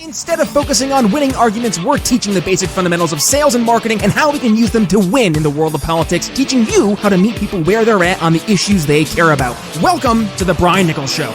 Instead of focusing on winning arguments, we're teaching the basic fundamentals of sales and marketing and how we can use them to win in the world of politics, teaching you how to meet people where they're at on the issues they care about. Welcome to The Brian Nichols Show.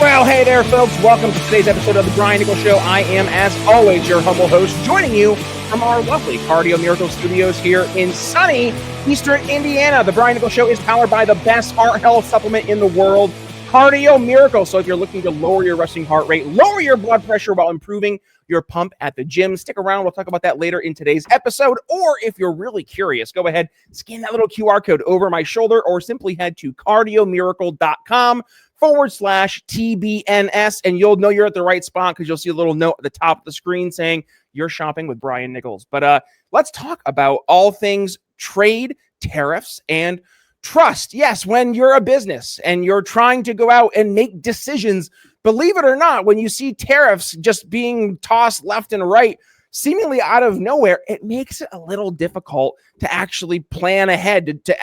Well, hey there, folks. Welcome to today's episode of The Brian Nichols Show. I am, as always, your humble host, joining you from our lovely Cardio Miracle Studios here in sunny Eastern Indiana. The Brian Nichols Show is powered by the best heart health supplement in the world, Cardio Miracle. So if you're looking to lower your resting heart rate, lower your blood pressure while improving your pump at the gym, stick around. We'll talk about that later in today's episode. Or if you're really curious, go ahead, scan that little QR code over my shoulder, or simply head to cardiomiracle.com/TBNS, and you'll know you're at the right spot because you'll see a little note at the top of the screen saying you're shopping with Brian Nichols. But let's talk about all things trade, tariffs, and trust. Yes, when you're a business and you're trying to go out and make decisions, believe it or not, when you see tariffs just being tossed left and right, seemingly out of nowhere, it makes it a little difficult to actually plan ahead, to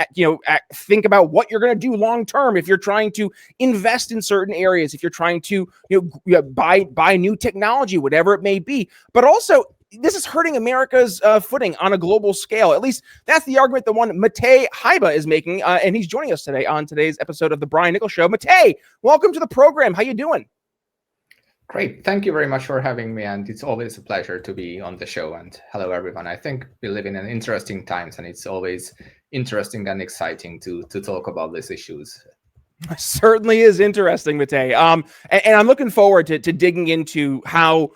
think about what you're going to do long term. If you're trying to invest in certain areas, if you're trying to buy new technology, whatever it may be, but also this is hurting America's footing on a global scale. At least that's the argument the one Máté Hajba is making, and he's joining us today on today's episode of The Brian Nichols Show. Máté, welcome to the program. How you doing? Great. Thank you very much for having me, and it's always a pleasure to be on the show. And hello, everyone. I think we live in an interesting times, and it's always interesting and exciting to talk about these issues. It certainly is interesting, Máté. And I'm looking forward to digging into how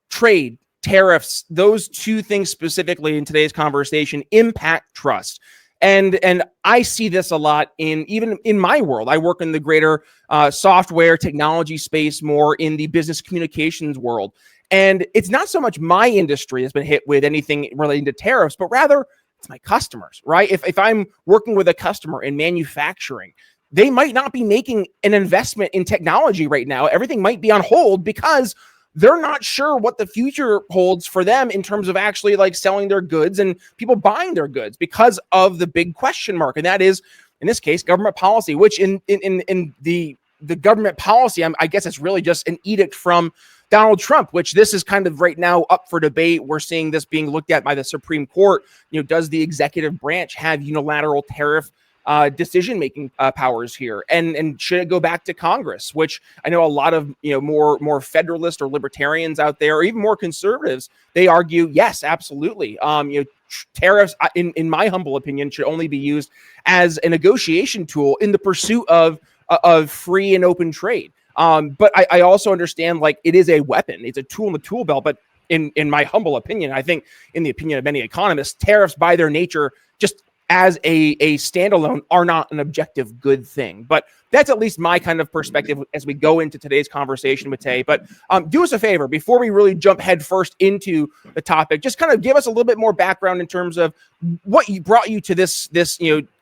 trade, tariffs, those two things specifically in today's conversation impact trust. And I see this a lot even in my world. I work in the greater software technology space, more in the business communications world. And it's not so much my industry has been hit with anything relating to tariffs, but rather it's my customers, right? If I'm working with a customer in manufacturing, they might not be making an investment in technology right now. Everything might be on hold because they're not sure what the future holds for them in terms of actually like selling their goods and people buying their goods because of the big question mark. And that is, in this case, government policy, which in the government policy, I guess it's really just an edict from Donald Trump, which this is kind of right now up for debate. We're seeing this being looked at by the Supreme Court. Does the executive branch have unilateral tariff decision-making powers here, and should it go back to Congress? Which I know a lot of more federalist or libertarians out there, or even more conservatives, they argue yes, absolutely. Tariffs, in my humble opinion, should only be used as a negotiation tool in the pursuit of free and open trade. But I also understand like it is a weapon, it's a tool in the tool belt. But in my humble opinion, I think in the opinion of many economists, tariffs by their nature just as a standalone are not an objective good thing. But that's at least my kind of perspective as we go into today's conversation, Máté. But do us a favor, before we really jump headfirst into the topic, just kind of give us a little bit more background in terms of what brought you to this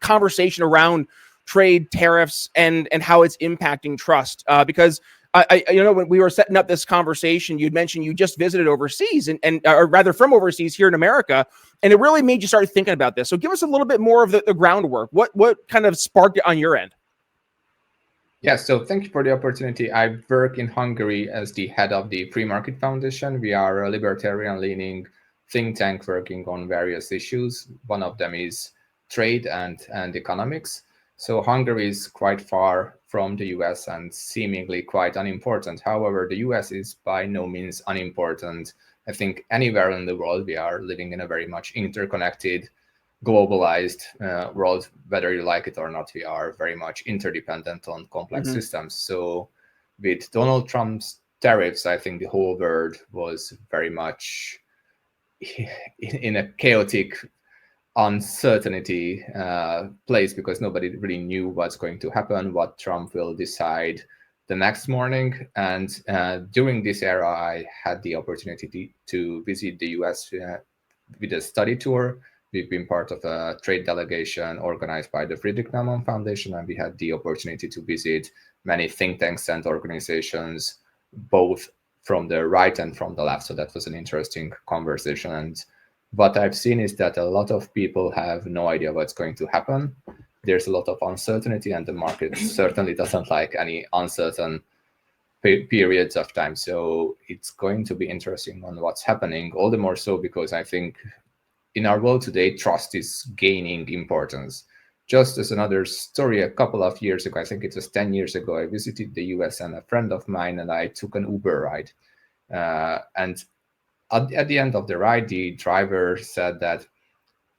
conversation around trade, tariffs, and how it's impacting trust. Because I when we were setting up this conversation, you'd mentioned you just visited overseas or rather from overseas here in America, and it really made you start thinking about this. So give us a little bit more of the groundwork. What kind of sparked it on your end? Yeah, so thank you for the opportunity. I work in Hungary as the head of the Free Market Foundation. We are a libertarian-leaning think tank working on various issues. One of them is trade and economics. So Hungary is quite far from the US and seemingly quite unimportant. However, the US is by no means unimportant. I think anywhere in the world, we are living in a very much interconnected, globalized world, whether you like it or not. We are very much interdependent on complex systems. So with Donald Trump's tariffs, I think the whole world was very much in a chaotic uncertainty place, because nobody really knew what's going to happen, what Trump will decide the next morning. And during this era, I had the opportunity to visit the US with a study tour. We've been part of a trade delegation organized by the Friedrich Naumann Foundation, and we had the opportunity to visit many think tanks and organizations, both from the right and from the left. So that was an interesting conversation. And what I've seen is that a lot of people have no idea what's going to happen. There's a lot of uncertainty, and the market certainly doesn't like any uncertain periods of time. So it's going to be interesting on what's happening, all the more so because I think in our world today, trust is gaining importance. Just as another story, a couple of years ago, I think it was 10 years ago, I visited the US and a friend of mine and I took an Uber ride. And at the end of the ride, the driver said that,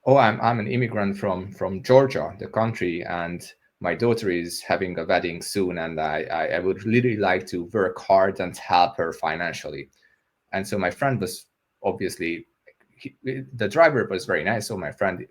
"Oh, I'm an immigrant from Georgia, the country, and my daughter is having a wedding soon, and I would really like to work hard and help her financially." And so my friend was obviously, the driver was very nice. So my friend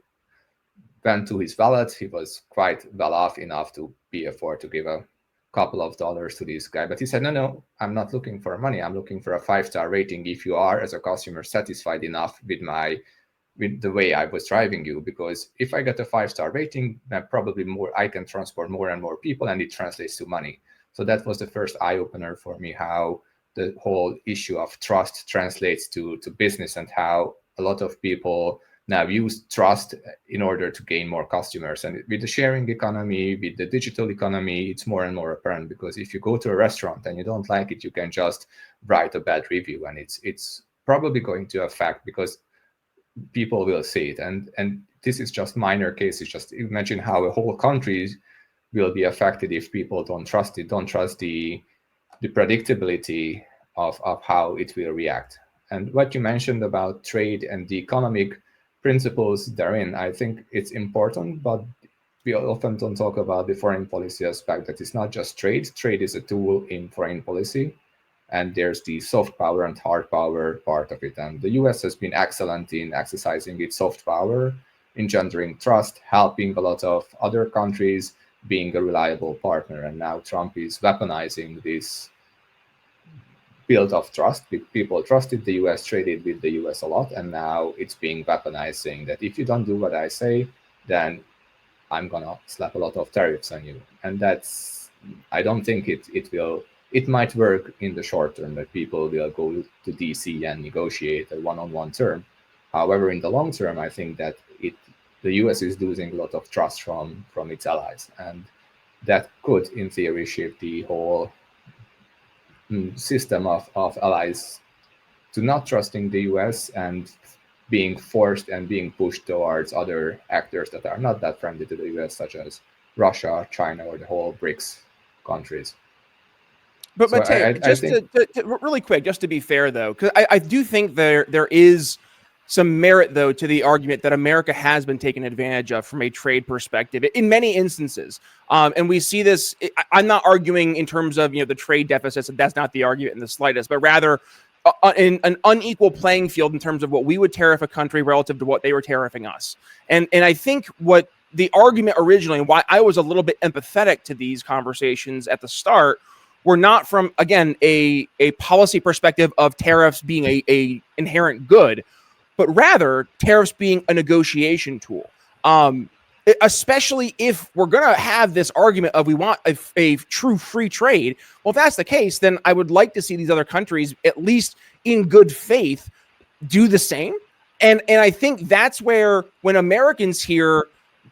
went to his wallet. He was quite well off enough to be afford to give a couple of dollars to this guy. But he said, no, I'm not looking for money. I'm looking for a 5-star rating. If you are, as a customer, satisfied enough with the way I was driving you, because if I get a 5-star rating, then probably more I can transport more and more people, and it translates to money. So that was the first eye opener for me, how the whole issue of trust translates to business, and how a lot of people now use trust in order to gain more customers. And with the sharing economy, with the digital economy, it's more and more apparent, because if you go to a restaurant and you don't like it, you can just write a bad review, and it's probably going to affect, because people will see it. And this is just minor cases. Just imagine how a whole country will be affected if people don't trust it, don't trust the predictability of how it will react. And what you mentioned about trade and the economic principles therein, I think it's important, but we often don't talk about the foreign policy aspect, that it's not just trade. Trade is a tool in foreign policy, and there's the soft power and hard power part of it. And the US has been excellent in exercising its soft power, engendering trust, helping a lot of other countries, being a reliable partner. And now Trump is weaponizing this build of trust. People trusted the US, traded with the US a lot, and now it's being weaponized, saying that if you don't do what I say, then I'm gonna slap a lot of tariffs on you. And that's, I don't think it will. It might work in the short term, that people will go to DC and negotiate a one-on-one term. However, in the long term, I think that the US is losing a lot of trust from its allies, and that could, in theory, shift the whole system of allies to not trusting the US and being forced and being pushed towards other actors that are not that friendly to the US, such as Russia, China, or the whole BRICS countries. But So Matej, I just think to really quick, just to be fair though, because I do think there is some merit though to the argument that America has been taken advantage of from a trade perspective in many instances, and we see this. I'm not arguing in terms of the trade deficits. That's not the argument in the slightest, but rather in an unequal playing field in terms of what we would tariff a country relative to what they were tariffing us. And I think what the argument originally, and why I was a little bit empathetic to these conversations at the start, were not from, again, a policy perspective of tariffs being a inherent good, but rather tariffs being a negotiation tool. Especially if we're going to have this argument of we want a true free trade. Well, if that's the case, then I would like to see these other countries, at least in good faith, do the same. And I think that's where, when Americans hear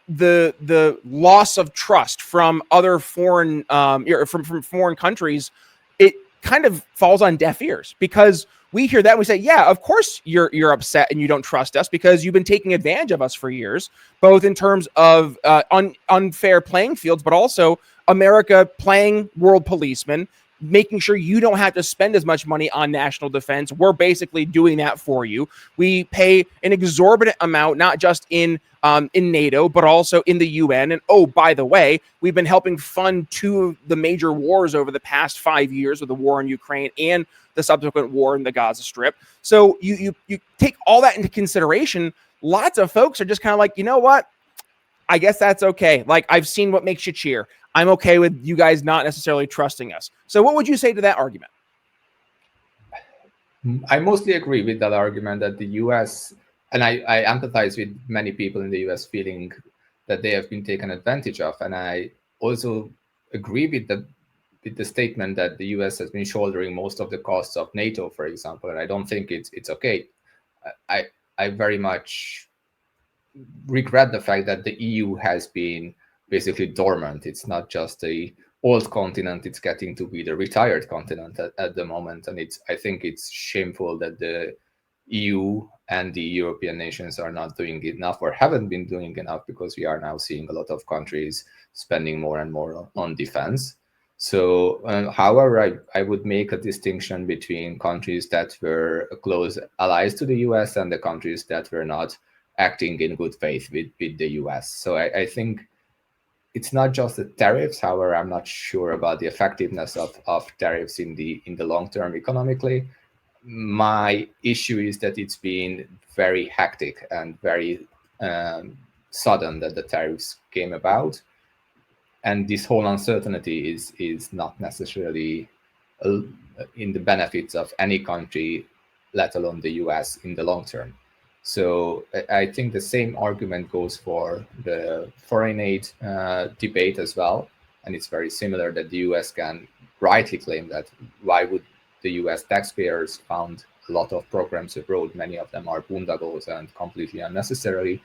the loss of trust from other foreign from foreign countries, it kind of falls on deaf ears, because we hear that and we say, yeah, of course you're upset and you don't trust us because you've been taking advantage of us for years, both in terms of unfair playing fields, but also America playing world policeman, making sure you don't have to spend as much money on national defense. We're basically doing that for you. We pay an exorbitant amount, not just in NATO, but also in the UN. And oh, by the way, we've been helping fund two of the major wars over the past 5 years, with the war in Ukraine and the subsequent war in the Gaza Strip. So you take all that into consideration. Lots of folks are just kind of like, you know what? I guess that's okay. Like, I've seen what makes you cheer. I'm okay with you guys not necessarily trusting us. So what would you say to that argument? I mostly agree with that argument, that the US, and I empathize with many people in the US feeling that they have been taken advantage of. And I also agree with the statement that the US has been shouldering most of the costs of NATO, for example. And I don't think it's okay. I very much regret the fact that the EU has been basically dormant. It's not just a old continent, it's getting to be the retired continent at the moment. And I think it's shameful that the EU and the European nations are not doing enough or haven't been doing enough, because we are now seeing a lot of countries spending more and more on defense. So, however, I would make a distinction between countries that were close allies to the US and the countries that were not acting in good faith with the US. So I think it's not just the tariffs. However, I'm not sure about the effectiveness of tariffs in the long term economically. My issue is that it's been very hectic and very sudden that the tariffs came about, and this whole uncertainty is not necessarily in the benefits of any country, let alone the US, in the long term. So I think the same argument goes for the foreign aid debate as well. And it's very similar that the US can rightly claim that why would the US taxpayers fund a lot of programs abroad? Many of them are boondoggles and completely unnecessary.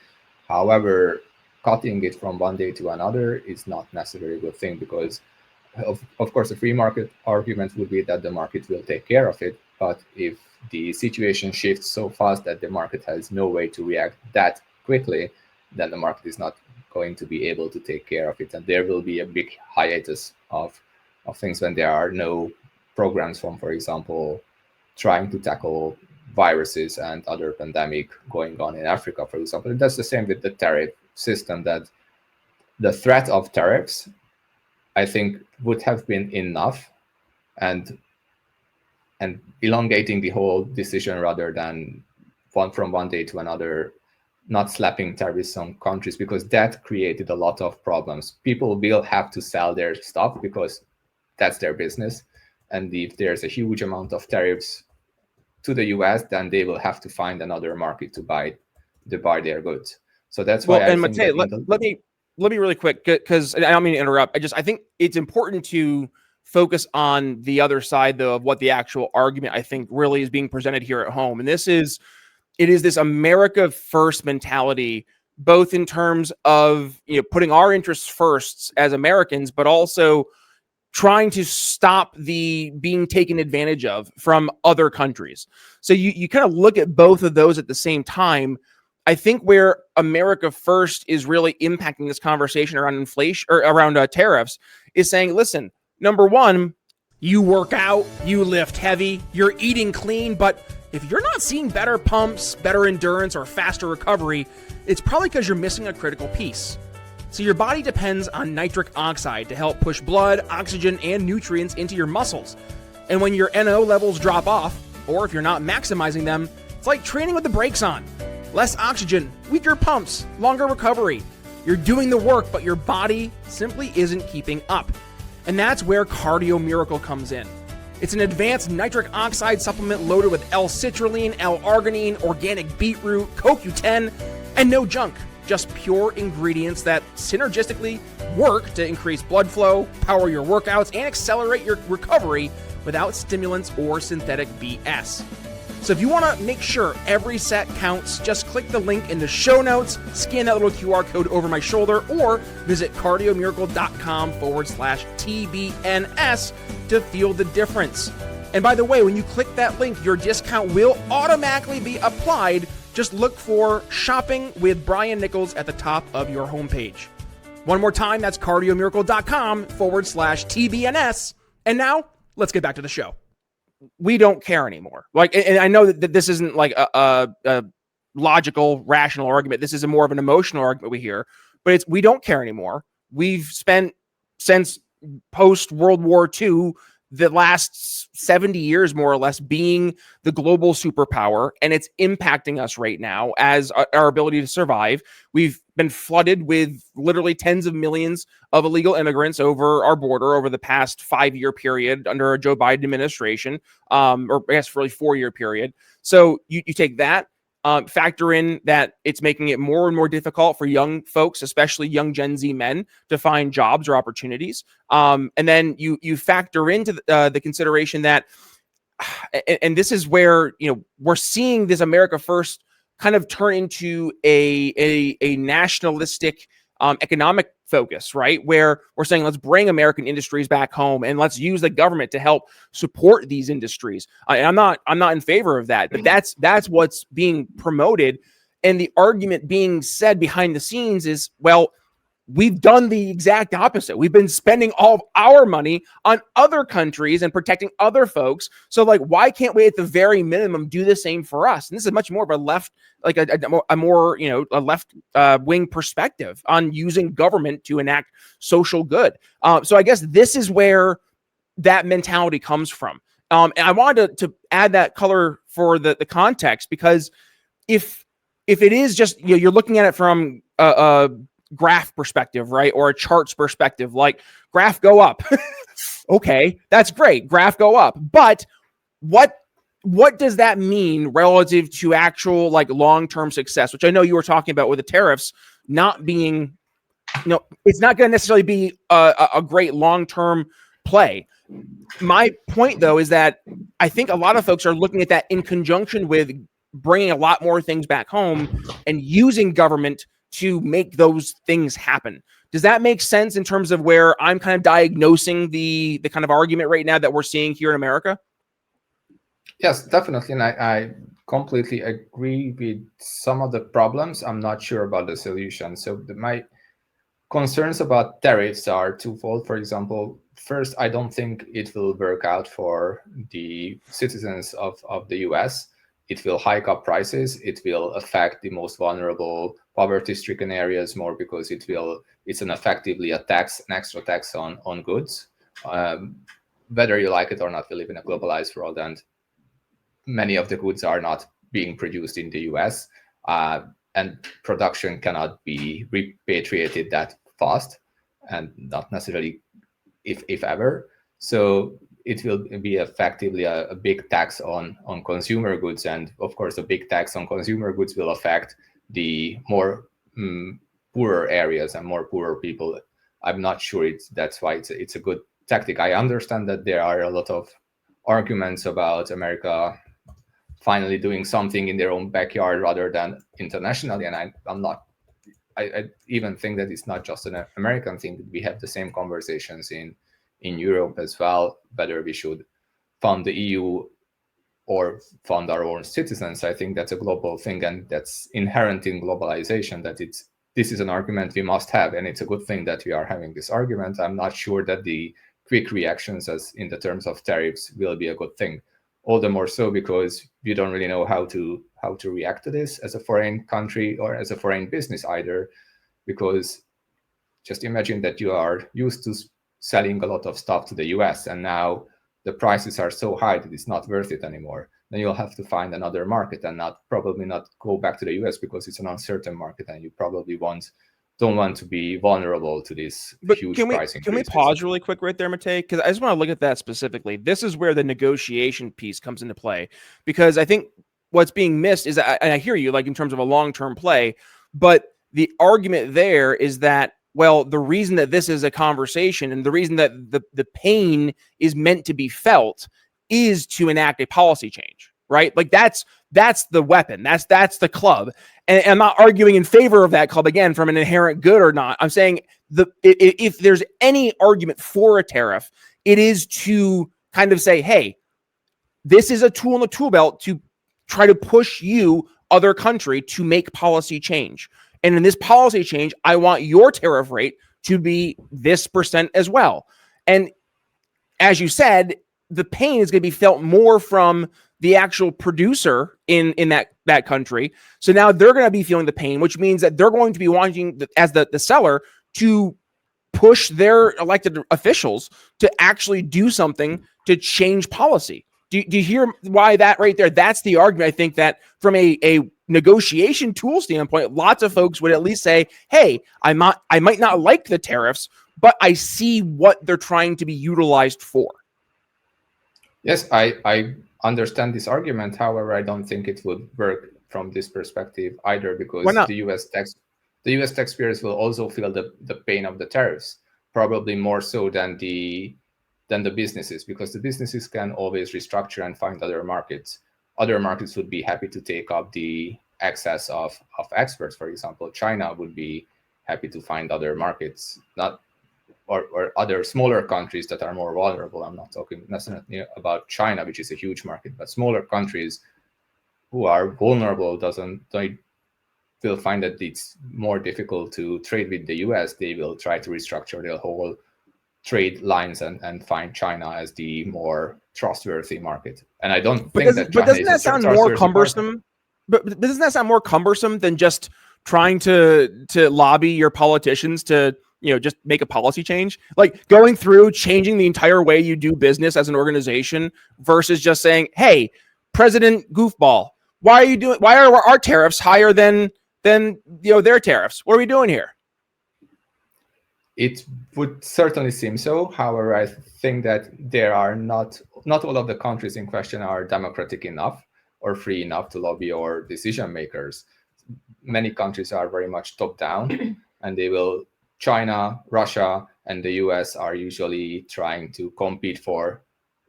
However, cutting it from one day to another is not necessarily a good thing, because of course, the free market argument would be that the market will take care of it. But if the situation shifts so fast that the market has no way to react that quickly, then the market is not going to be able to take care of it. And there will be a big hiatus of things when there are no programs from, for example, trying to tackle viruses and other pandemic going on in Africa, for example. And that's the same with the tariff system, that the threat of tariffs, I think, would have been enough and elongating the whole decision rather than from one day to another, not slapping tariffs on countries, because that created a lot of problems. People will have to sell their stuff because that's their business. And if there's a huge amount of tariffs to the US, then they will have to find another market to buy their goods. So that's why I think Máté, let me really quick, because I don't mean to interrupt. I think it's important to focus on the other side, though, of what the actual argument I think really is being presented here at home. And it is this America first mentality, both in terms of, putting our interests first as Americans, but also trying to stop the being taken advantage of from other countries. So you kind of look at both of those at the same time. I think where America first is really impacting this conversation around inflation or around tariffs is saying, listen, number one, you work out, you lift heavy, you're eating clean, but if you're not seeing better pumps, better endurance, or faster recovery, it's probably because you're missing a critical piece. So your body depends on nitric oxide to help push blood, oxygen, and nutrients into your muscles. And when your NO levels drop off, or if you're not maximizing them, it's like training with the brakes on. Less oxygen, weaker pumps, longer recovery. You're doing the work, but your body simply isn't keeping up. And that's where Cardio Miracle comes in. It's an advanced nitric oxide supplement loaded with L-citrulline, L-arginine, organic beetroot, CoQ10, and no junk. Just pure ingredients that synergistically work to increase blood flow, power your workouts, and accelerate your recovery without stimulants or synthetic BS. So if you want to make sure every set counts, just click the link in the show notes, scan that little QR code over my shoulder, or visit cardiomiracle.com/TBNS to feel the difference. And by the way, when you click that link, your discount will automatically be applied. Just look for Shopping with Brian Nichols at the top of your homepage. One more time, that's cardiomiracle.com/TBNS. And now, let's get back to the show. We don't care anymore. And I know that this isn't like a logical, rational argument. This is a more of an emotional argument we hear, but we don't care anymore. We've spent, since post World War II, the last 70 years, more or less, being the global superpower, and it's impacting us right now as our ability to survive. We've been flooded with literally tens of millions of illegal immigrants over our border over the past 5-year period under a Joe Biden administration, or I guess really 4-year period. So you take that, factor in that it's making it more and more difficult for young folks, especially young Gen Z men, to find jobs or opportunities. And then you factor into the consideration that, and this is where, we're seeing this America First kind of turn into a nationalistic economic focus, right? Where we're saying, let's bring American industries back home and let's use the government to help support these industries. And I'm not in favor of that, but that's what's being promoted. And the argument being said behind the scenes is, well, we've done the exact opposite. We've been spending all of our money on other countries and protecting other folks. So, like, why can't we, at the very minimum, do the same for us? And this is much more of a left, like a more, a left wing perspective on using government to enact social good. So I guess this is where that mentality comes from. And I wanted to add that color for the context, because if it is just, you're looking at it from a graph perspective, right? Or a charts perspective, like graph go up. Okay, that's great. Graph go up. But what does that mean relative to actual, like, long-term success, which I know you were talking about with the tariffs not being, it's not going to necessarily be a great long-term play. My point, though, is that I think a lot of folks are looking at that in conjunction with bringing a lot more things back home and using government to make those things happen. Does that make sense in terms of where I'm kind of diagnosing the kind of argument right now that we're seeing here in America? Yes, definitely. And I completely agree with some of the problems. I'm not sure about the solution. So my concerns about tariffs are twofold. For example, first, I don't think it will work out for the citizens of the US. It will hike up prices. It will affect the most vulnerable, poverty-stricken areas more, because it's effectively an extra tax on goods. Whether you like it or not, we live in a globalized world, and many of the goods are not being produced in the US, and production cannot be repatriated that fast, and not necessarily if ever. So it will be effectively a big tax on consumer goods. And of course, a big tax on consumer goods will affect the more poorer areas and more poorer people. I'm not sure that's why it's a good tactic. I understand that there are a lot of arguments about America finally doing something in their own backyard rather than internationally. And I even think that it's not just an American thing. We have the same conversations in Europe as well, whether we should fund the EU or fund our own citizens. I think that's a global thing, and that's inherent in globalization, that this is an argument we must have, and it's a good thing that we are having this argument. I'm not sure that the quick reactions, as in the terms of tariffs, will be a good thing. All the more so because you don't really know how to react to this as a foreign country or as a foreign business either, because just imagine that you are used to selling a lot of stuff to the US, and now the prices are so high that it's not worth it anymore. Then you'll have to find another market, and probably not go back to the US, because it's an uncertain market, and you probably don't want to be vulnerable to this huge price increase. Can we pause really quick right there, Máté? Because I just want to look at that specifically. This is where the negotiation piece comes into play, because I think what's being missed is, and I hear you, like, in terms of a long-term play, but the argument there is that, well, the reason that this is a conversation and the reason that the pain is meant to be felt is to enact a policy change, right? Like, that's the weapon. That's the club. And I'm not arguing in favor of that club, again, from an inherent good or not. I'm saying if there's any argument for a tariff, it is to kind of say, hey, this is a tool in the tool belt to try to push you, other country, to make policy change. And in this policy change, I want your tariff rate to be this % as well. And as you said, the pain is going to be felt more from the actual producer in that country. So now they're going to be feeling the pain, which means that they're going to be wanting, as the seller, to push their elected officials to actually do something to change policy. Do you hear why that right there? That's the argument. I think that from a negotiation tool standpoint, lots of folks would at least say, hey, I might not like the tariffs, but I see what they're trying to be utilized for. Yes, I understand this argument. However, I don't think it would work from this perspective either, because the US taxpayers will also feel the pain of the tariffs, probably more so than the businesses, because the businesses can always restructure and find other markets. Other markets would be happy to take up the excess of experts. For example, China would be happy to find other markets, not or other smaller countries that are more vulnerable. I'm not talking necessarily about China, which is a huge market, but smaller countries who are vulnerable they will find that it's more difficult to trade with the US. They will try to restructure their whole trade lines and find China as the more trustworthy market. And I don't think that China doesn't is that a sound more trustworthy partner. cumbersome? But doesn't that sound more cumbersome than just trying to lobby your politicians to just make a policy change, like going through changing the entire way you do business as an organization versus just saying, hey, President Goofball, why are our tariffs higher than their tariffs? What are we doing here? It would certainly seem so. However, I think that there are not all of the countries in question are democratic enough or free enough to lobby or decision makers. Many countries are very much top down, and China, Russia, and the US are usually trying to compete for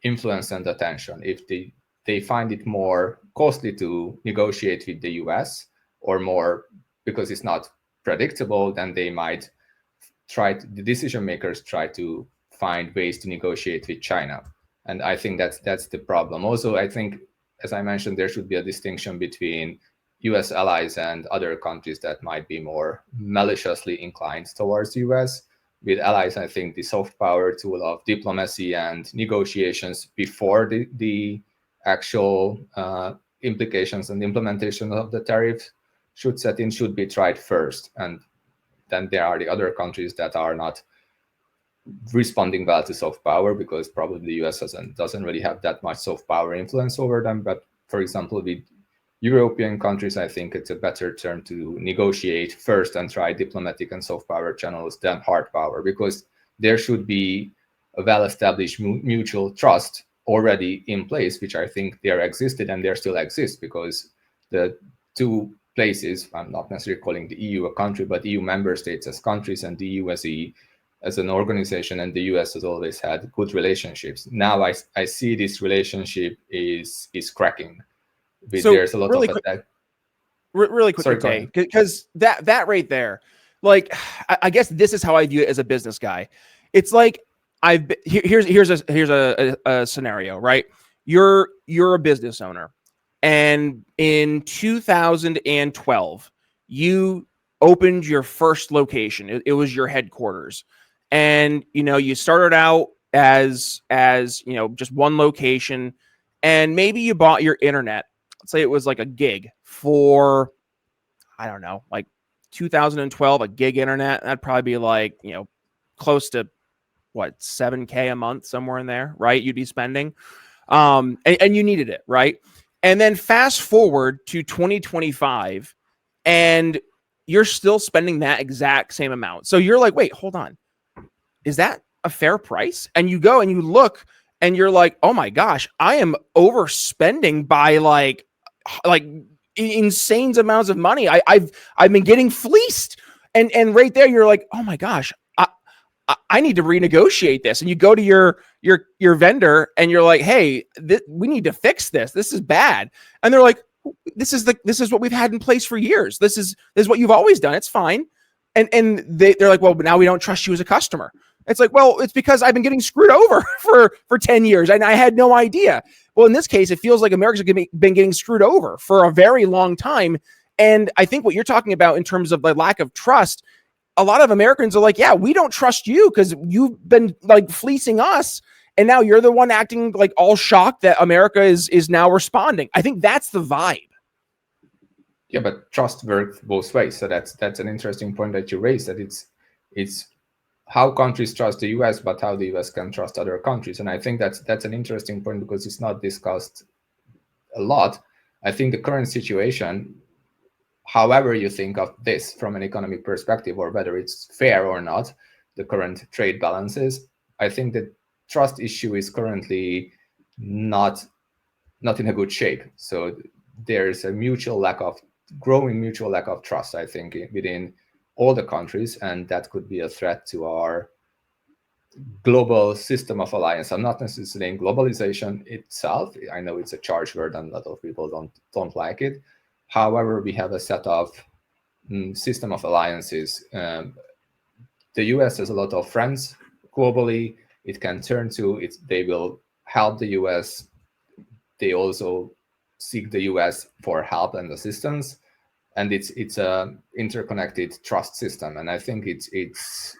influence and attention. If they find it more costly to negotiate with the US, or more because it's not predictable, then they might the decision makers try to find ways to negotiate with China. And I think that's the problem. Also, I think, as I mentioned, there should be a distinction between US allies and other countries that might be more maliciously inclined towards the US. With allies, I think the soft power tool of diplomacy and negotiations before the actual implications and implementation of the tariff should be tried first. And then there are the other countries that are not responding well to soft power, because probably the US doesn't really have that much soft power influence over them. But for example, with European countries, I think it's a better term to negotiate first and try diplomatic and soft power channels than hard power, because there should be a well-established mutual trust already in place, which I think there existed and there still exists, because the two places, I'm not necessarily calling the EU a country, but EU member states as countries and the EU as an organization, and the US has always had good relationships. Now I see this relationship is cracking. So there's a lot really of quick, attack. really quick, Máté, because that right there, like, I guess this is how I view it as a business guy. It's like here's a scenario, right? You're a business owner, and in 2012, you opened your first location. It was your headquarters, and you started out as just one location, and maybe you bought your internet. Let's say it was like a gig for, I don't know, like 2012, a gig internet. That'd probably be like, close to what, $7,000 a month, somewhere in there, right? You'd be spending, and you needed it, right? And then fast forward to 2025, and you're still spending that exact same amount. So you're like, wait, hold on. Is that a fair price? And you go and you look and you're like, oh my gosh, I am overspending by like insane amounts of money. I've been getting fleeced. And right there, you're like, oh my gosh, I need to renegotiate this. And you go to your vendor and you're like, hey, we need to fix this. This is bad. And they're like, this is what we've had in place for years. This is what you've always done. It's fine. And they're like, well, but now we don't trust you as a customer. It's like, well, it's because I've been getting screwed over for 10 years and I had no idea. Well, in this case, it feels like America's been getting screwed over for a very long time. And I think what you're talking about in terms of the lack of trust, a lot of Americans are like, yeah, we don't trust you because you've been like fleecing us. And now you're the one acting like all shocked that America is now responding. I think that's the vibe. Yeah, but trust works both ways. So that's an interesting point that you raised, that it's how countries trust the US, but how the US can trust other countries. And I think that's an interesting point because it's not discussed a lot. I think the current situation, however you think of this from an economic perspective, or whether it's fair or not, the current trade balances, I think the trust issue is currently not in a good shape. So there's a growing mutual lack of trust, I think, within all the countries, and that could be a threat to our global system of alliance. I'm not necessarily saying globalization itself. I know it's a charged word and a lot of people don't like it. However, we have a set of system of alliances. The US has a lot of friends globally. It can turn to it. They will help the US. They also seek the US for help and assistance, and it's a interconnected trust system. And I think it's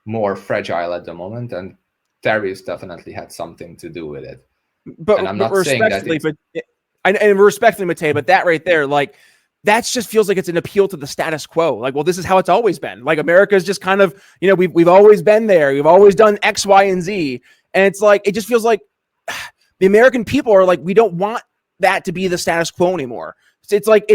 more fragile at the moment, and tariffs definitely had something to do with it. And I'm but not saying that respectfully, it's but and respectfully, Matej, but that right there, like that just feels like it's an appeal to the status quo. Like, well, this is how it's always been. Like America's just kind of, we've always been there. We've always done X, Y, and Z. And it's like, it just feels like the American people are like, we don't want that to be the status quo anymore. It's like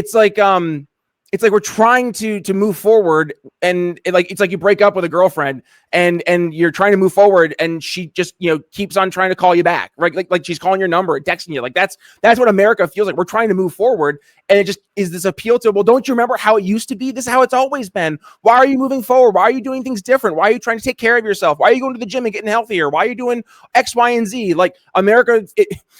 we're trying to move forward, and it's like you break up with a girlfriend and you're trying to move forward, and she just keeps on trying to call you back, right? Like she's calling your number, texting you. Like that's what America feels like. We're trying to move forward, and it just is this appeal to, well, don't you remember how it used to be? This is how it's always been. Why are you moving forward? Why are you doing things different? Why are you trying to take care of yourself? Why are you going to the gym and getting healthier? Why are you doing X, Y, and Z? Like America,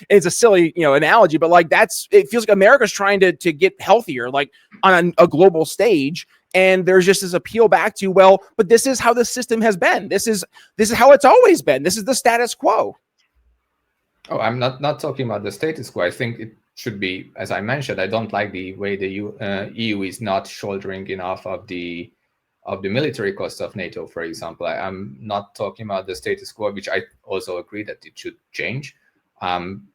it's a silly analogy, but like it feels like America's trying to get healthier, like on a global stage. And there's just this appeal back to, well, but this is how the system has been. This is how it's always been. This is the status quo. Oh, I'm not talking about the status quo. I think it should be, as I mentioned, I don't like the way the EU is not shouldering enough of the military cost of NATO, for example. I'm not talking about the status quo, which I also agree that it should change. I'm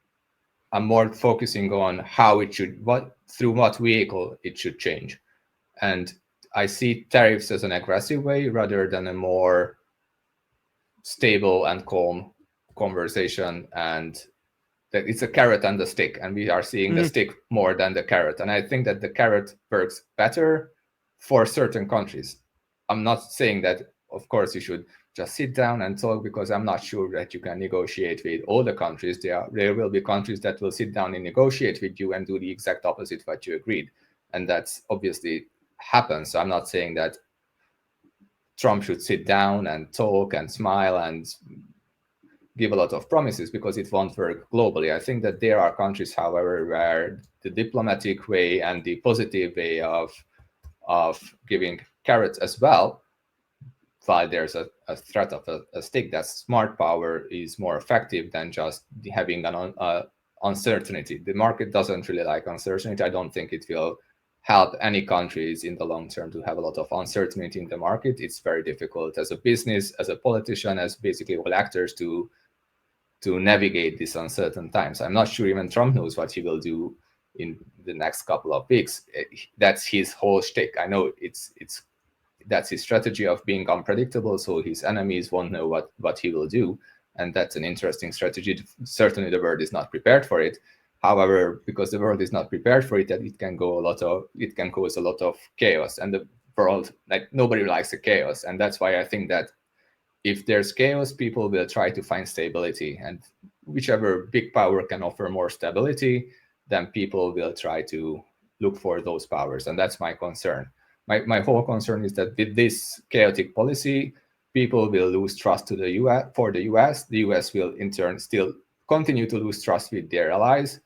more focusing on how it should, through what vehicle it should change. And I see tariffs as an aggressive way rather than a more stable and calm conversation, and that it's a carrot and the stick, and we are seeing the stick more than the carrot. And I think that the carrot works better for certain countries. I'm not saying that, of course, you should just sit down and talk, because I'm not sure that you can negotiate with all the countries. There will be countries that will sit down and negotiate with you and do the exact opposite what you agreed, and that's obviously happens. So I'm not saying that Trump should sit down and talk and smile and give a lot of promises, because it won't work globally. I think that there are countries, however, where the diplomatic way and the positive way of giving carrots as well, while there's a threat of a stick, that smart power is more effective than just having an uncertainty. The market doesn't really like uncertainty. I don't think it will help any countries in the long term to have a lot of uncertainty in the market. It's very difficult as a business, as a politician, as basically all actors to navigate these uncertain times. I'm not sure even Trump knows what he will do in the next couple of weeks. That's his whole shtick. I know that's his strategy of being unpredictable, so his enemies won't know what he will do, and that's an interesting strategy. Certainly, the world is not prepared for it. However, because the world is not prepared for it, that it can cause a lot of chaos, and the world, like, nobody likes the chaos, and that's why I think that if there's chaos, people will try to find stability, and whichever big power can offer more stability, then people will try to look for those powers, and that's my concern. My whole concern is that with this chaotic policy, people will lose trust to the US. For the US, the US will in turn still continue to lose trust with their allies,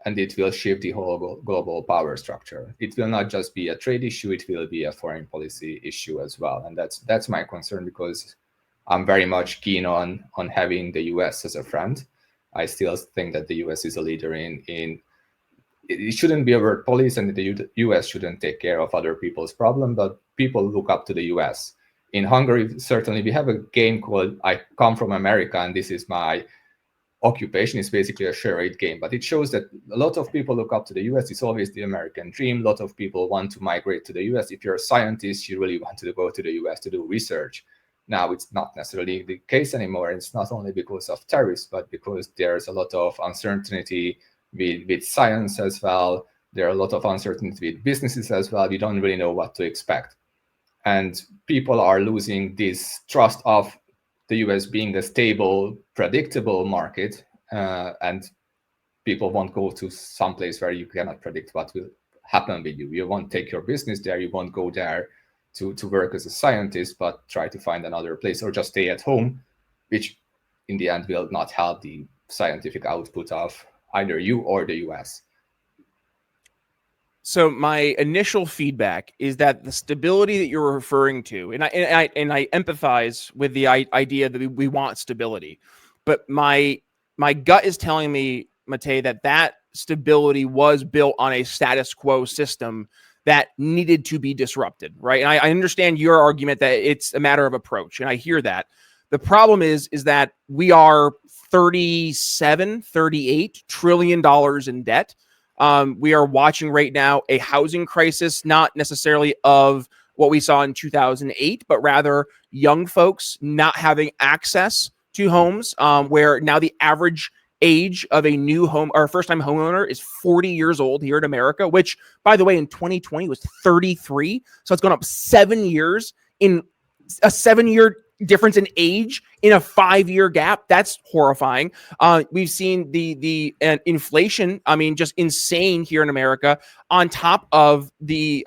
and it will shift the whole global power structure. It will not just be a trade issue; it will be a foreign policy issue as well, and that's my concern, because I'm very much keen on having the US as a friend. I still think that the US is a leader in it shouldn't be a world police, and the US shouldn't take care of other people's problem, but people look up to the US. In Hungary, certainly, we have a game called I Come From America, and this is my occupation. Is basically a charade game, but it shows that a lot of people look up to the US. It's always the American dream. A lot of people want to migrate to the US. If you're a scientist, you really want to go to the US to do research. Now, it's not necessarily the case anymore. It's not only because of tariffs, but because there's a lot of uncertainty with science as well. There are a lot of uncertainty with businesses as well. We don't really know what to expect. And people are losing this trust of the US being a stable, predictable market. And people won't go to some place where you cannot predict what will happen with you. You won't take your business there. You won't go there to work as a scientist, but try to find another place, or just stay at home, which in the end will not help the scientific output of either you or the US. So my initial feedback is that the stability that you're referring to, and I empathize with the idea that we want stability, but my gut is telling me, Máté, that stability was built on a status quo system that needed to be disrupted, right? And I understand your argument that it's a matter of approach, and I hear that. The problem is that we are 38 trillion dollars in debt. We are watching right now a housing crisis, not necessarily of what we saw in 2008, but rather young folks not having access to homes, where now the average age of a new home or first-time homeowner is 40 years old here in America, which, by the way, in 2020 was 33. So it's gone up 7 years in a 7-year difference in age in a 5-year gap. That's horrifying. We've seen the inflation. I mean, just insane here in America. On top of the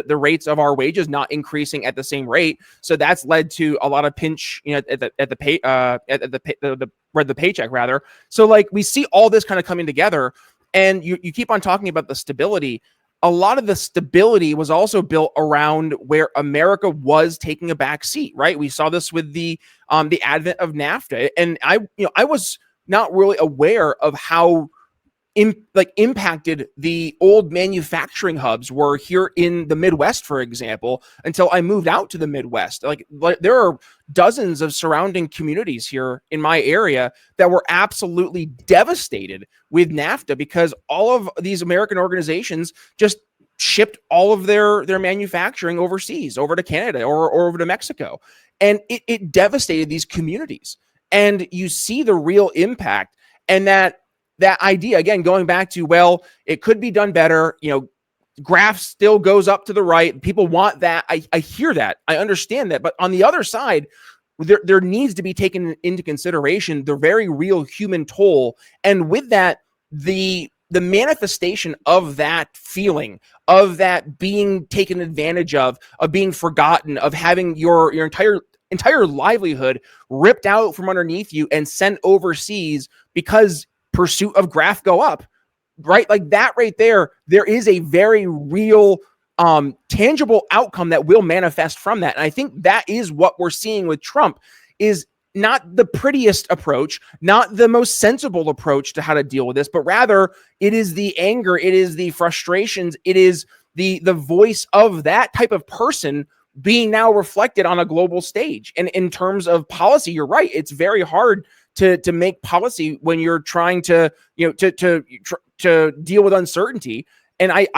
rates of our wages not increasing at the same rate, so that's led to a lot of pinch, at the paycheck rather. So like we see all this kind of coming together, and you keep on talking about the stability. A lot of the stability was also built around where America was taking a back seat, right? We saw this with the advent of NAFTA, and I was not really aware of how impacted the old manufacturing hubs were here in the Midwest, for example, until I moved out to the Midwest. Like there are dozens of surrounding communities here in my area that were absolutely devastated with NAFTA because all of these American organizations just shipped all of their manufacturing overseas, over to Canada or over to Mexico. And it devastated these communities. And you see the real impact, and that idea, again, going back to, well, it could be done better. Graph still goes up to the right. People want that. I hear that. I understand that. But on the other side, there needs to be taken into consideration the very real human toll. And with that, the manifestation of that feeling, of that being taken advantage of being forgotten, of having your entire livelihood ripped out from underneath you and sent overseas because pursuit of graph go up, right? Like that right there is a very real tangible outcome that will manifest from that. And I think that is what we're seeing with Trump, is not the prettiest approach, not the most sensible approach to how to deal with this, but rather it is the anger, it is the frustrations, it is the voice of that type of person being now reflected on a global stage. And in terms of policy, you're right. It's very hard to make policy when you're trying to deal with uncertainty. And I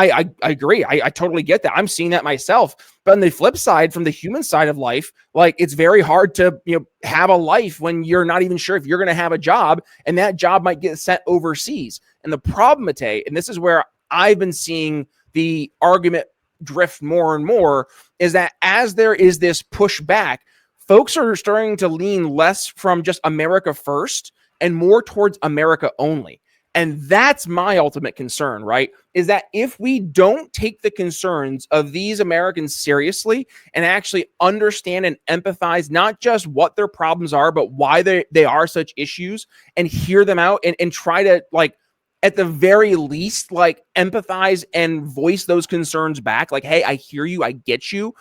agree. I totally get that. I'm seeing that myself. But on the flip side, from the human side of life, like it's very hard to have a life when you're not even sure if you're going to have a job, and that job might get sent overseas. And the problem, Máté, and this is where I've been seeing the argument drift more and more, is that as there is this pushback, folks are starting to lean less from just America first and more towards America only. And that's my ultimate concern, right? Is that if we don't take the concerns of these Americans seriously and actually understand and empathize not just what their problems are, but why they are such issues, and hear them out and try to, like, at the very least, like, empathize and voice those concerns back. Like, hey, I hear you. I get you.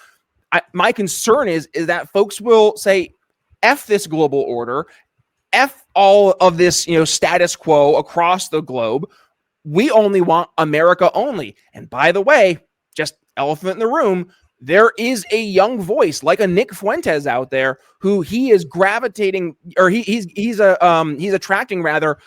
My concern is that folks will say, F this global order, F all of this, status quo across the globe. We only want America only. And by the way, just elephant in the room, there is a young voice like a Nick Fuentes out there who he is gravitating, or he's attracting rather,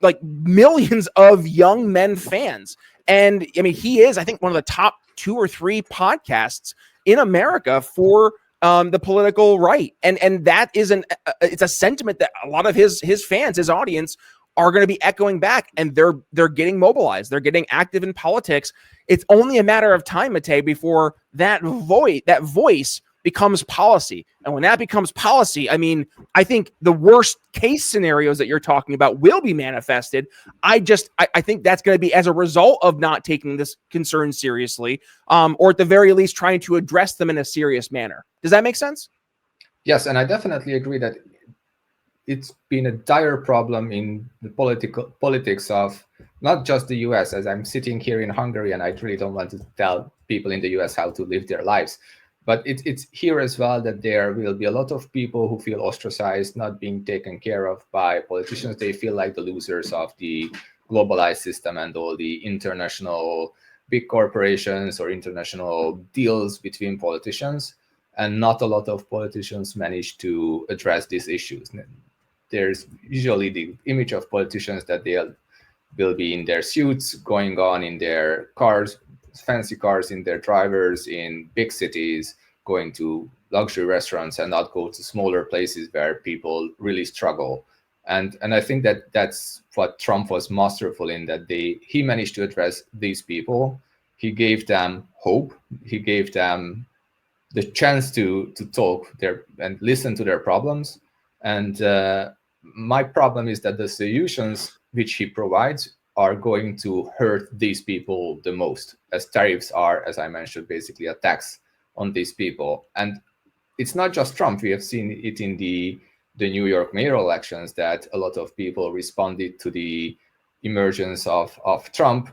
like millions of young men fans. And I mean, he is, I think, one of the top 2 or 3 podcasts in America for the political right. And that is it's a sentiment that a lot of his fans, his audience, are going to be echoing back, and they're getting mobilized. They're getting active in politics. It's only a matter of time, Máté, before that voice becomes policy. And when that becomes policy, I mean, I think the worst case scenarios that you're talking about will be manifested. I think that's going to be as a result of not taking this concern seriously, or at the very least trying to address them in a serious manner. Does that make sense? Yes, and I definitely agree that it's been a dire problem in the politics of not just the US. As I'm sitting here in Hungary, and I really don't want to tell people in the US how to live their lives, but it's here as well that there will be a lot of people who feel ostracized, not being taken care of by politicians. They feel like the losers of the globalized system and all the international big corporations or international deals between politicians, and not a lot of politicians manage to address these issues. There's usually the image of politicians that they will be in their suits, going on in their cars, fancy cars, in their drivers, in big cities, going to luxury restaurants, and not go to smaller places where people really struggle. And I think that that's what Trump was masterful in, that he managed to address these people. He gave them hope. He gave them the chance to talk their and listen to their problems. And my problem is that the solutions which he provides are going to hurt these people the most, as tariffs are, as I mentioned, basically a tax on these people. And it's not just Trump. We have seen it in the New York mayoral elections, that a lot of people responded to the emergence of Trump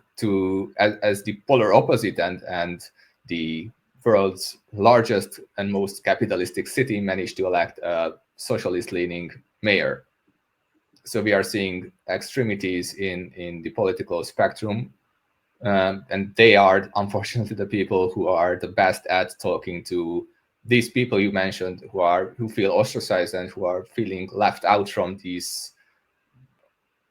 as the polar opposite, and the world's largest and most capitalistic city managed to elect a socialist-leaning mayor. So we are seeing extremities in the political spectrum, and they are unfortunately the people who are the best at talking to these people you mentioned, who feel ostracized and who are feeling left out from these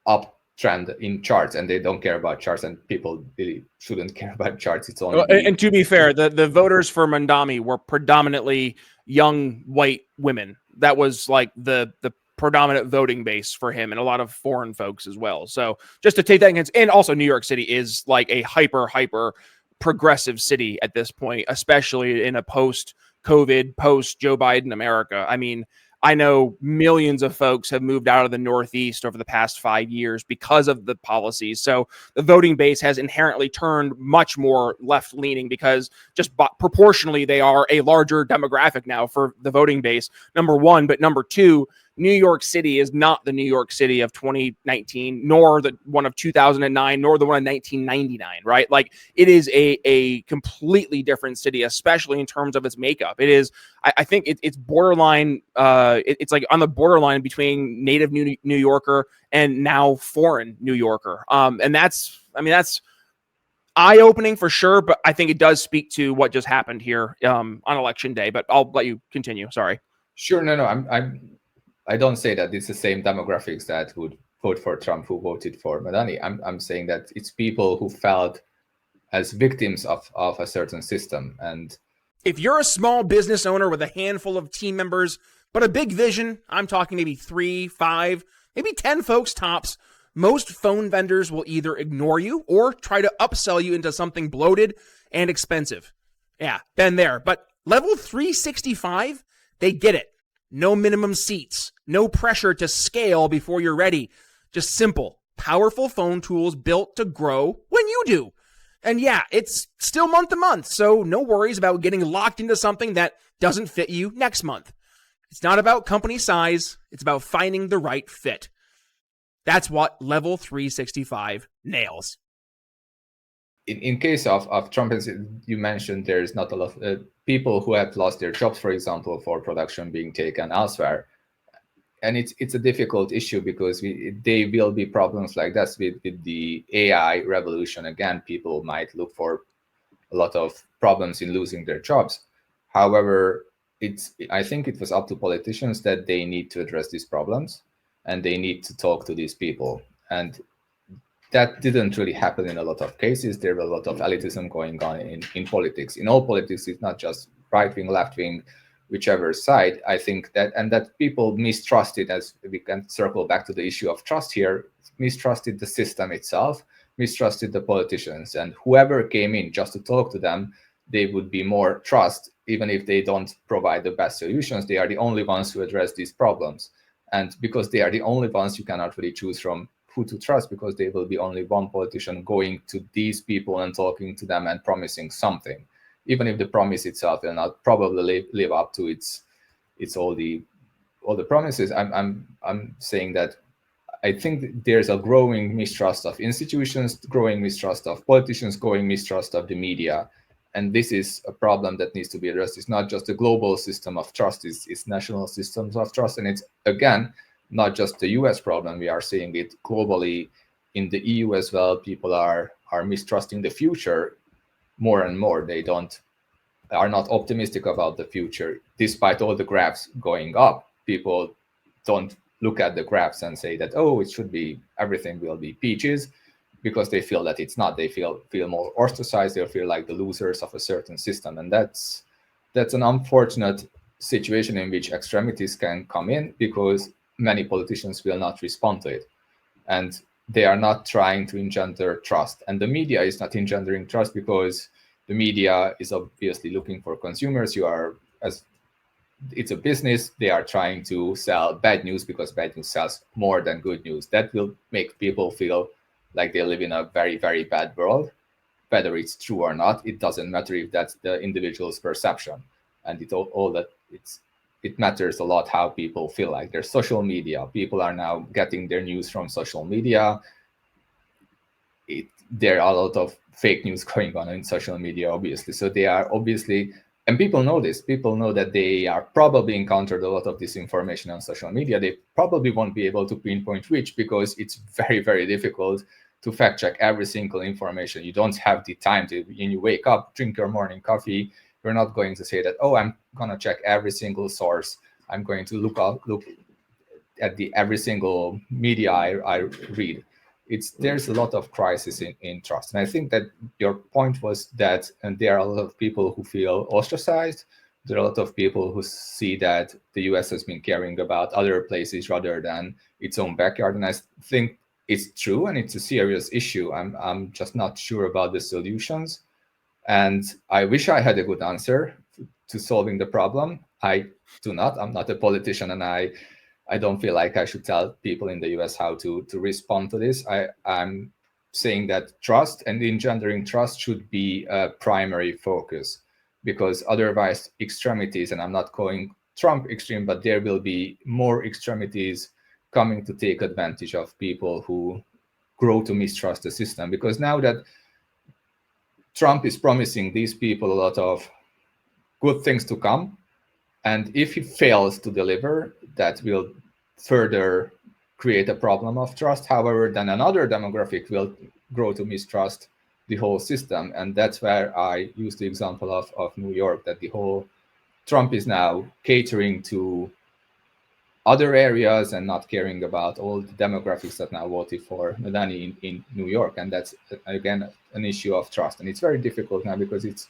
uptrend in charts, and they don't care about charts, and people really shouldn't care about charts. It's only and to be fair, the voters for Mandami were predominantly young white women. That was like the predominant voting base for him, and a lot of foreign folks as well. So just to take that against, and also New York City is like a hyper progressive city at this point, especially in a post-COVID, post-Joe Biden America. I mean, I know millions of folks have moved out of the Northeast over the past 5 years because of the policies. So the voting base has inherently turned much more left-leaning because just proportionally they are a larger demographic now for the voting base, number one. But number two, New York City is not the New York City of 2019, nor the one of 2009, nor the one of 1999, right? Like, it is a completely different city, especially in terms of its makeup. It is, I think it's borderline, it's like on the borderline between native New Yorker and now foreign New Yorker. And that's eye-opening for sure, but I think it does speak to what just happened here on election day. But I'll let you continue. Sorry. Sure. No, I don't say that it's the same demographics that would vote for Trump who voted for Madani. I'm saying that it's people who felt as victims of a certain system. And if you're a small business owner with a handful of team members, but a big vision, I'm talking maybe 3, 5, maybe 10 folks tops, most phone vendors will either ignore you or try to upsell you into something bloated and expensive. Yeah, been there. But level 365, they get it. No minimum seats, no pressure to scale before you're ready. Just simple, powerful phone tools built to grow when you do. And yeah, it's still month to month, so no worries about getting locked into something that doesn't fit you next month. It's not about company size, it's about finding the right fit. That's what Level 365 nails. In case of Trump, as you mentioned, there's not a lot of people who have lost their jobs, for example, for production being taken elsewhere. And it's a difficult issue because there will be problems like that with the AI revolution. Again, people might look for a lot of problems in losing their jobs. However, I think it was up to politicians that they need to address these problems and they need to talk to these people. And that didn't really happen in a lot of cases. There were a lot of elitism going on in politics. In all politics, it's not just right wing, left wing, whichever side. I think that people mistrusted, as we can circle back to the issue of trust here, mistrusted the system itself, mistrusted the politicians, and whoever came in just to talk to them, they would be more trust, even if they don't provide the best solutions. They are the only ones who address these problems. And because they are the only ones, you cannot really choose from who to trust, because there will be only one politician going to these people and talking to them and promising something, even if the promise itself will not probably live up to its all the all the promises. I'm saying that I think there's a growing mistrust of institutions, growing mistrust of politicians, growing mistrust of the media. And this is a problem that needs to be addressed. It's not just a global system of trust, it's national systems of trust. And it's, again, not just the US problem. We are seeing it globally in the EU as well. People are mistrusting the future more and more. They are not optimistic about the future, despite all the graphs going up. People don't look at the graphs and say that, oh, it should be, everything will be peaches, because they feel that it's not. They feel more ostracized. They feel like the losers of a certain system, and that's an unfortunate situation in which extremities can come in, because many politicians will not respond to it, and they are not trying to engender trust. And the media is not engendering trust, because the media is obviously looking for consumers. As it's a business, they are trying to sell bad news, because bad news sells more than good news. That will make people feel like they live in a very, very bad world. Whether it's true or not, it doesn't matter if that's the individual's perception. And it matters a lot how people feel. Like there's social media. People are now getting their news from social media. There are a lot of fake news going on in social media, obviously. So they are obviously, and people know this. People know that they are probably encountered a lot of disinformation on social media. They probably won't be able to pinpoint which, because it's very, very difficult to fact check every single information. You don't have the time to, when you wake up, drink your morning coffee, you're not going to say that, oh, I'm going to check every single source. I'm going to look at every single media I read. There's a lot of crisis in trust. And I think that your point was that, and there are a lot of people who feel ostracized. There are a lot of people who see that the US has been caring about other places rather than its own backyard. And I think it's true, and it's a serious issue. I'm just not sure about the solutions. And I wish I had a good answer to solving the problem. I do not. I'm not a politician, and I don't feel like I should tell people in the US how to respond to this. I'm saying that trust and engendering trust should be a primary focus, because otherwise extremities, and I'm not calling Trump extreme, but there will be more extremities coming to take advantage of people who grow to mistrust the system. Because now that Trump is promising these people a lot of good things to come, and if he fails to deliver, that will further create a problem of trust. However, then another demographic will grow to mistrust the whole system. And that's where I use the example of New York, that the whole Trump is now catering to other areas and not caring about all the demographics that now voted for Melania in New York. And that's, again, an issue of trust. And it's very difficult now, because it's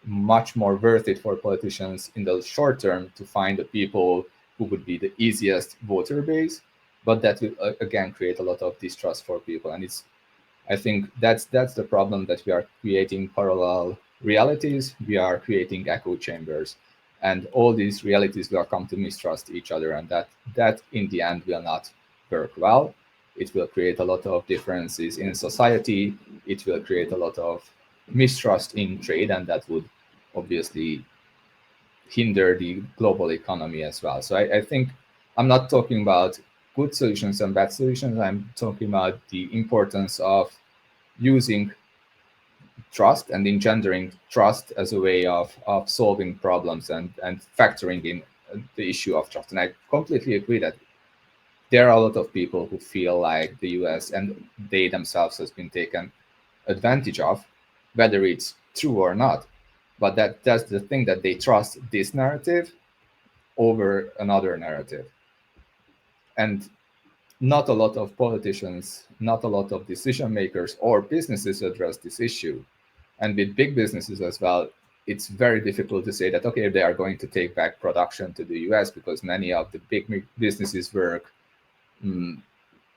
much more worth it for politicians in the short term to find the people who would be the easiest voter base, but that will again create a lot of distrust for people. And I think that's the problem, that we are creating parallel realities. We are creating echo chambers, and all these realities will come to mistrust each other, and that in the end will not work well. It will create a lot of differences in society. It will create a lot of mistrust in trade, and that would obviously hinder the global economy as well. So I think I'm not talking about good solutions and bad solutions. I'm talking about the importance of using trust and engendering trust as a way of solving problems and factoring in the issue of trust. And I completely agree that there are a lot of people who feel like the US and they themselves has been taken advantage of, whether it's true or not. But that's the thing, that they trust this narrative over another narrative. And not a lot of politicians, not a lot of decision makers or businesses address this issue. And with big businesses as well, it's very difficult to say that, okay, they are going to take back production to the US, because many of the big businesses work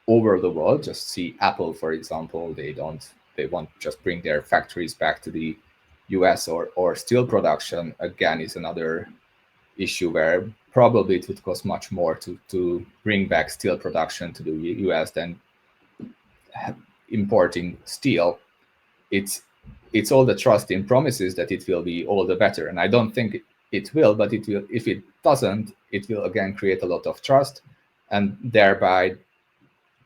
over the world. Just see Apple, for example. They won't just bring their factories back to the US, or steel production, again, is another issue where probably it would cost much more to bring back steel production to the US than importing steel. It's all the trust in promises that it will be all the better. And I don't think it will, but it will, if it doesn't, it will again create a lot of trust, and thereby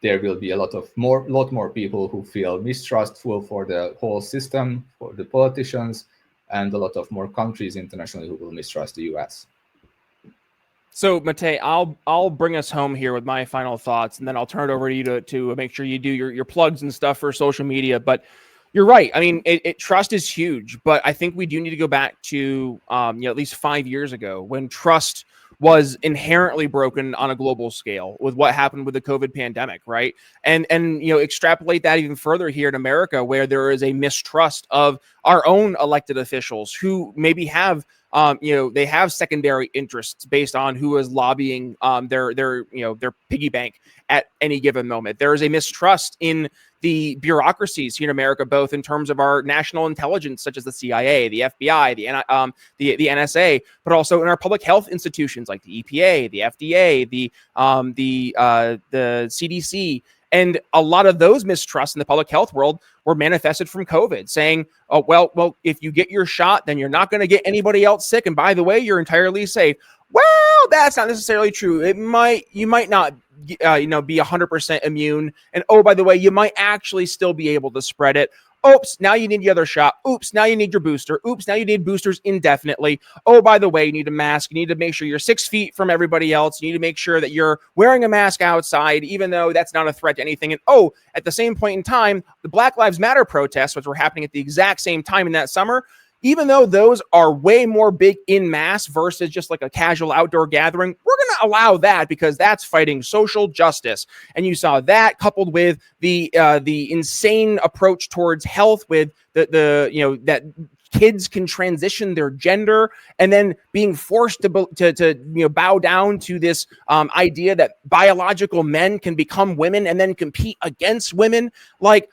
there will be a lot more people who feel mistrustful for the whole system, for the politicians, and a lot of more countries internationally who will mistrust the US. So, Máté, I'll bring us home here with my final thoughts, and then I'll turn it over to you to make sure you do your plugs and stuff for social media. But you're right. I mean, trust is huge, but I think we do need to go back to at least 5 years ago when trust was inherently broken on a global scale with what happened with the COVID pandemic, right? And extrapolate that even further here in America, where there is a mistrust of our own elected officials who maybe have they have secondary interests based on who is lobbying their piggy bank at any given moment. There is a mistrust in the bureaucracies here in America, both in terms of our national intelligence, such as the CIA, the FBI, the NSA, but also in our public health institutions like the EPA, the FDA, the CDC. And a lot of those mistrusts in the public health world were manifested from COVID, saying, "Oh, well, if you get your shot, then you're not going to get anybody else sick. And by the way, you're entirely safe." Well, that's not necessarily true. You might not, be 100% immune. And oh, by the way, you might actually still be able to spread it. Oops, now you need the other shot. Oops, now you need your booster. Oops, now you need boosters indefinitely. Oh, by the way, you need a mask. You need to make sure you're 6 feet from everybody else. You need to make sure that you're wearing a mask outside, even though that's not a threat to anything. And oh, at the same point in time, the Black Lives Matter protests, which were happening at the exact same time in that summer, even though those are way more big in mass versus just like a casual outdoor gathering, we're going to allow that because that's fighting social justice. And you saw that coupled with the insane approach towards health, with that kids can transition their gender, and then being forced to bow down to this idea that biological men can become women and then compete against women. Like,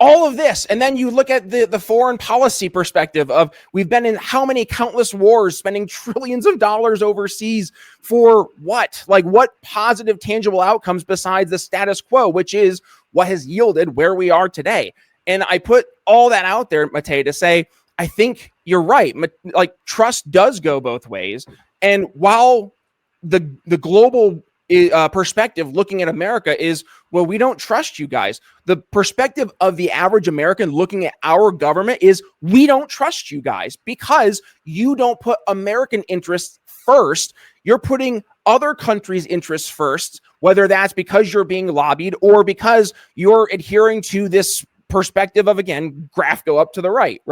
all of this. And then you look at the foreign policy perspective of, we've been in how many countless wars, spending trillions of dollars overseas for what? Like, what positive, tangible outcomes besides the status quo, which is what has yielded where we are today. And I put all that out there, Máté, to say, I think you're right. Like, trust does go both ways. And while the global perspective looking at America is, well, we don't trust you guys, the perspective of the average American looking at our government is, we don't trust you guys because you don't put American interests first. You're putting other countries' interests first, whether that's because you're being lobbied or because you're adhering to this perspective of, again, graph go up to the right?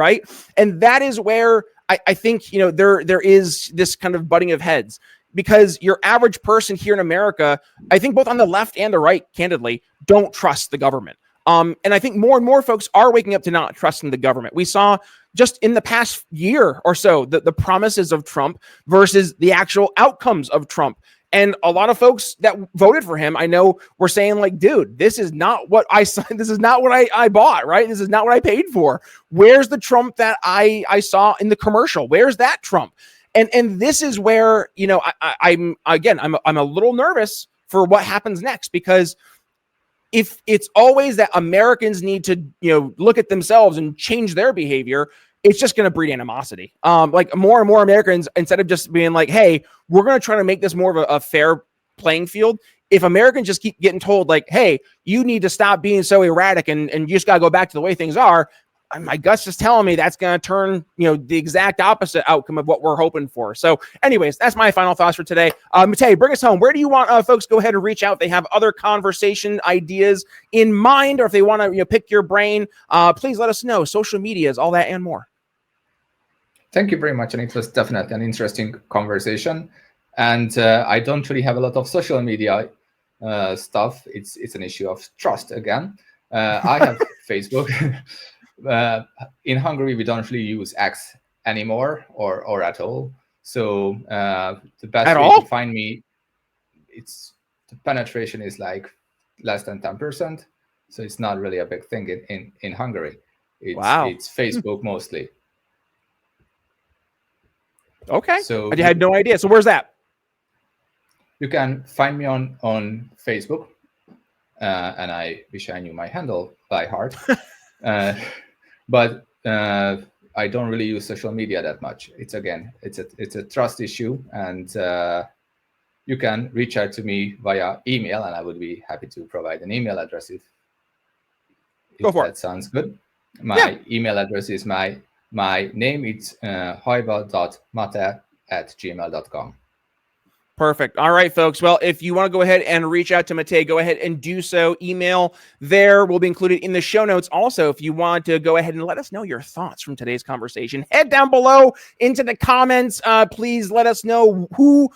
And that is where I think there is this kind of butting of heads. Because your average person here in America, I think both on the left and the right, candidly, don't trust the government. And I think more and more folks are waking up to not trusting the government. We saw just in the past year or so the promises of Trump versus the actual outcomes of Trump. And a lot of folks that voted for him, I know, were saying, like, dude, this is not what I signed. This is not what I bought, right? This is not what I paid for. Where's the Trump that I saw in the commercial? Where's that Trump? And this is where, I'm a little nervous for what happens next, because if it's always that Americans need to, look at themselves and change their behavior, it's just going to breed animosity. Like, more and more Americans, instead of just being like, hey, we're going to try to make this more of a fair playing field. If Americans just keep getting told, like, hey, you need to stop being so erratic and you just got to go back to the way things are, my gut's just telling me that's going to turn, the exact opposite outcome of what we're hoping for. So anyways, that's my final thoughts for today. Máté, bring us home. Where do you want folks go ahead and reach out if they have other conversation ideas in mind, or if they want to pick your brain? Please let us know. Social medias, all that and more. Thank you very much. And it was definitely an interesting conversation. And I don't really have a lot of social media stuff. It's an issue of trust again. I have Facebook. In Hungary, we don't really use X anymore or at all. So the best way to find me, the penetration is like less than 10%. So it's not really a big thing in Hungary. It's Facebook mostly. Okay. So I had no idea. So where's that? You can find me on Facebook, and I wish I knew my handle by heart. But I don't really use social media that much. It's a trust issue, and you can reach out to me via email, and I would be happy to provide an email address if that sounds good. My email address is my name. It's hajba.mate@gmail.com. Perfect. All right, folks. Well, if you want to go ahead and reach out to Máté, go ahead and do so. Email there will be included in the show notes. Also, if you want to go ahead and let us know your thoughts from today's conversation, head down below into the comments. Please let us know who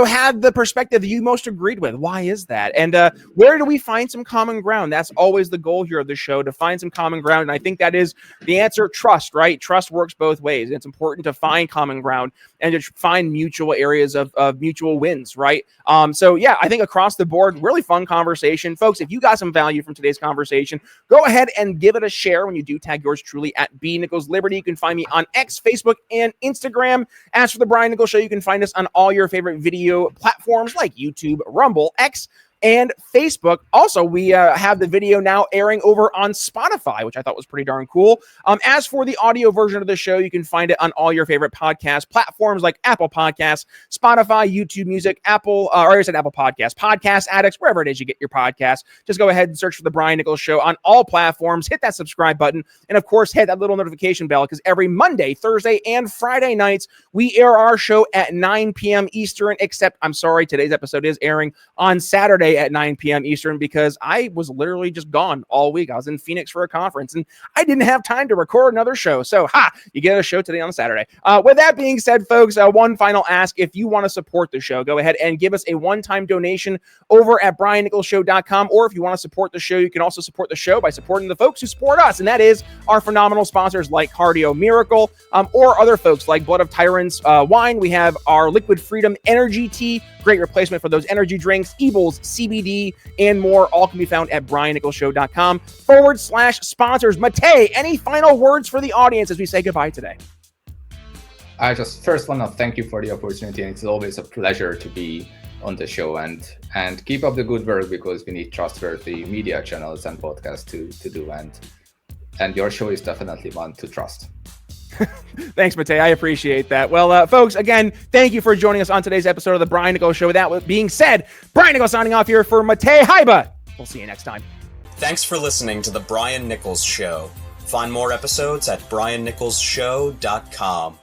had the perspective you most agreed with. Why is that? And where do we find some common ground? That's always the goal here of the show, to find some common ground. And I think that is the answer: trust, right? Trust works both ways. And it's important to find common ground and to find mutual areas of mutual wins, right? So yeah, I think across the board, really fun conversation. Folks, if you got some value from today's conversation, go ahead and give it a share when you do tag yours truly at B Nichols Liberty. You can find me on X, Facebook, and Instagram. As for the Brian Nichols Show, you can find us on all your favorite video platforms like YouTube, Rumble, X, and Facebook. Also, we have the video now airing over on Spotify, which I thought was pretty darn cool. As for the audio version of the show, you can find it on all your favorite podcast platforms like Apple Podcasts, Spotify, YouTube Music, Apple Podcasts, Podcast Addicts, wherever it is you get your podcasts. Just go ahead and search for the Brian Nichols Show on all platforms. Hit that subscribe button, and of course, hit that little notification bell, because every Monday, Thursday, and Friday nights we air our show at 9 p.m. Eastern. Except, I'm sorry, today's episode is airing on Saturday at 9 p.m. Eastern, because I was literally just gone all week. I was in Phoenix for a conference, and I didn't have time to record another show. So, you get a show today on Saturday. With that being said, folks, one final ask: if you want to support the show, go ahead and give us a one-time donation over at briannicholsshow.com. Or if you want to support the show, you can also support the show by supporting the folks who support us, and that is our phenomenal sponsors like Cardio Miracle, or other folks like Blood of Tyrants Wine. We have our Liquid Freedom Energy Tea, great replacement for those energy drinks, Evil's CBD, and more. All can be found at briannicholsshow.com/sponsors. Máté, any final words for the audience as we say goodbye today? I just first want to thank you for the opportunity, and it's always a pleasure to be on the show, and keep up the good work, because we need trustworthy media channels and podcasts to do, and your show is definitely one to trust. Thanks, Máté. I appreciate that. Well, folks, again, thank you for joining us on today's episode of the Brian Nichols Show. With that being said, Brian Nichols signing off here for Máté Hajba. We'll see you next time. Thanks for listening to the Brian Nichols Show. Find more episodes at briannicholsshow.com.